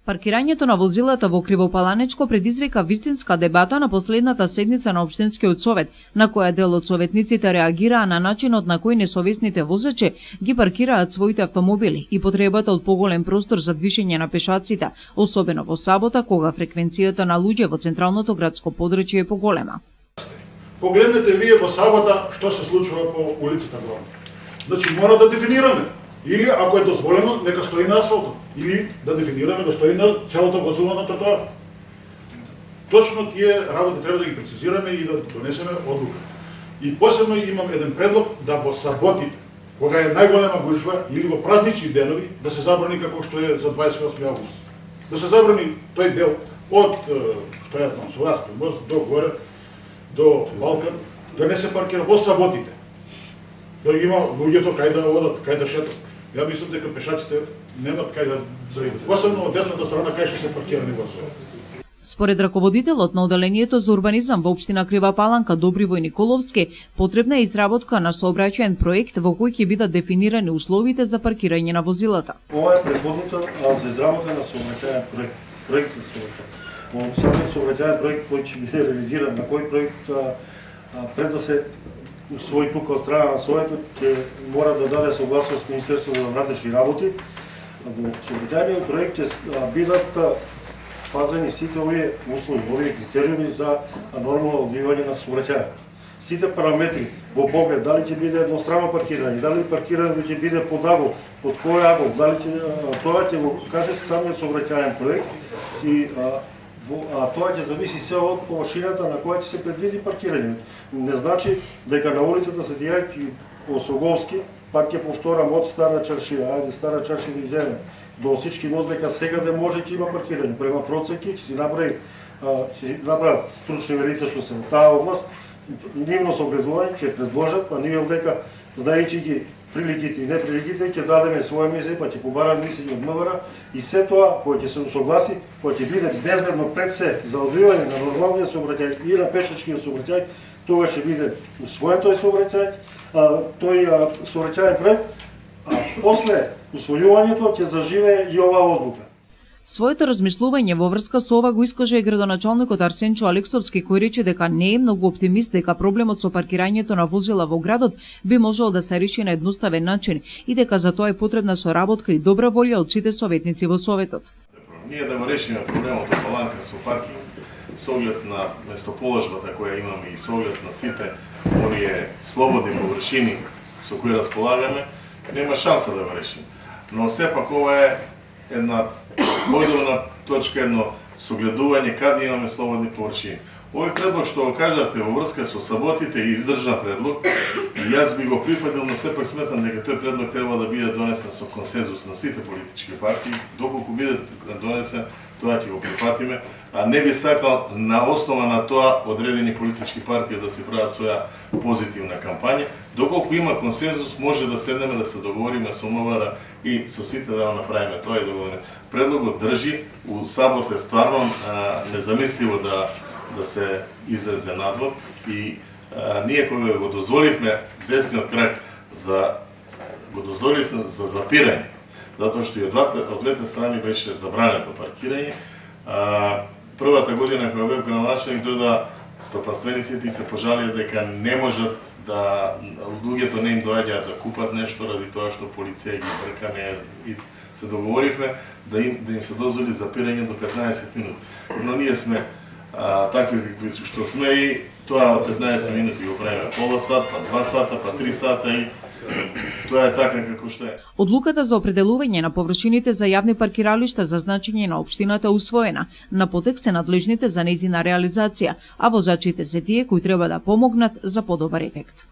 Паркирањето на возилата во Кривопаланечко предизвика вистинска дебата на последната седница на Општинскиот совет, на која дел од советниците реагираа на начинот на кој несовесните возачи ги паркираат своите автомобили и потребата од поголем простор за движење на пешаците, особено во сабота кога фреквенцијата на луѓе во централното градско подрачје е поголема. Погледнете вие во сабота што се случува по улицата Главна. Значи мора да дефинираме. Или, ако е дозволено, нека стои на асфалтот. Или да дефинираме да стои на целото возило на тротоар. Точно тие работи треба да ги прецизираме и да донесеме одлука. И посебно имам еден предлог да во саботите, кога е најголема гужва, или во празнични денови, да се забрани како што е за 28 август. Да се забрани тој дел од, што ја знам, Соларски мост до горе, до Балкан, да не се паркира во саботите. Да има луѓето кај да одат, кај да шетат. Ја мислам дека пешаците немат кај да заидат. Особено од десната страна кај што се паркирани возови. Според раководителот на оделението за урбанизам во општина Крива Паланка Добривој Николовски, потребна е изработка на сообраќаен проект во кој ќе бидат дефинирани условите за паркирање на возилата. Ова е предходница за изработка на сообраќаен проект. Проект за сообраќаен. Самиот сообраќаен проект кој ќе биде реализиран, на кој проект пред да се усвои тука од страна на Советот, ќе мора да даде согласност Министерството за внатрешни работи. Во сообраќајниот проект ќе бидат спазени сите овие услови, овие критериуми за нормално одвивање на сообраќајот. Сите параметри во поглед дали ќе биде едностранно паркирање, дали паркирањето ќе биде под агол, под кој агол, дали тоа ќе го каже самиот сообраќајен проект и тоа ќе зависи се од површината на која ќе се предвиди паркирање. Не значи дека на улицата Свети Јајки Осоговски, пак ќе повторам од Стара чаршија, ајде Стара чаршија да иземе, до всички мост дека секаде може ќе има паркирање. Према процеки ќе си направат стручни велица што се во таа област, нивно согледување ќе предложат, па ние овдека знаејќи ги приликите и неприликите, ќе дадеме своја мисија, па ќе побараме мислење од МВР и се тоа кој ќе се усогласи, кој ќе биде безбедно пред се за одвивање на нормалниот сообраќај и на пешачкиот сообраќај, тоа ќе биде усвоен тој сообраќај, тој сообраќајен проект, а после усвојувањето ќе заживее и оваа одлука. Своето размислување во врска со ова го искаже и градоначалникот Арсенчо Алексовски, кој рече дека не е многу оптимист дека проблемот со паркирањето на возила во градот би можел да се реши на едноставен начин и дека за тоа е потребна соработка и добра волја од сите советници во Советот. Ние да го решиме проблемот во Паланка со паркинг, со оглед на местоположбата која имаме и со оглед на сите овие слободни површини со кои располагаме, нема шанса да го решиме. Но сепак ова е една појдовна точка, едно согледување каде имаме слободни површини. Овој предлог што го кажавте во врска со саботите е издржан предлог и јас би го прифатил, но сепак сметам дека тој предлог треба да биде донесен со консензус на сите политички партии. Доколку биде донесен, тоа ќе го прифатиме, а не би сакал на основа на тоа одредени политички партии да се прават своја позитивна кампања. Доколку има консензус, може да седнеме да се договориме со МВР и со сите да направиме тоа и да го предлогот држи. У сабот е стварно незамисливо да се излезе надвор и ние кога го дозволивме десниот крак за запирање, затоа што и од двете страни беше забрането паркирање. Првата година кога бев градоначалник дојда стопанствениците и се пожалија дека не можат да луѓето не им доаѓаат да купат нешто ради тоа што полиција ги брка, и се договоривме да им се дозволи запирање до 15 минути. Но ние сме такви какви што сме и тоа од 15 минути го правиме пола сат, па 2 сата, па 3 сата и тоа е така како што е. Одлуката за определување на површините за јавни паркиралишта за значење на општината е усвоена. На потек се надлежните за нејзина реализација, а возачите се тие кои треба да помогнат за подобар ефект.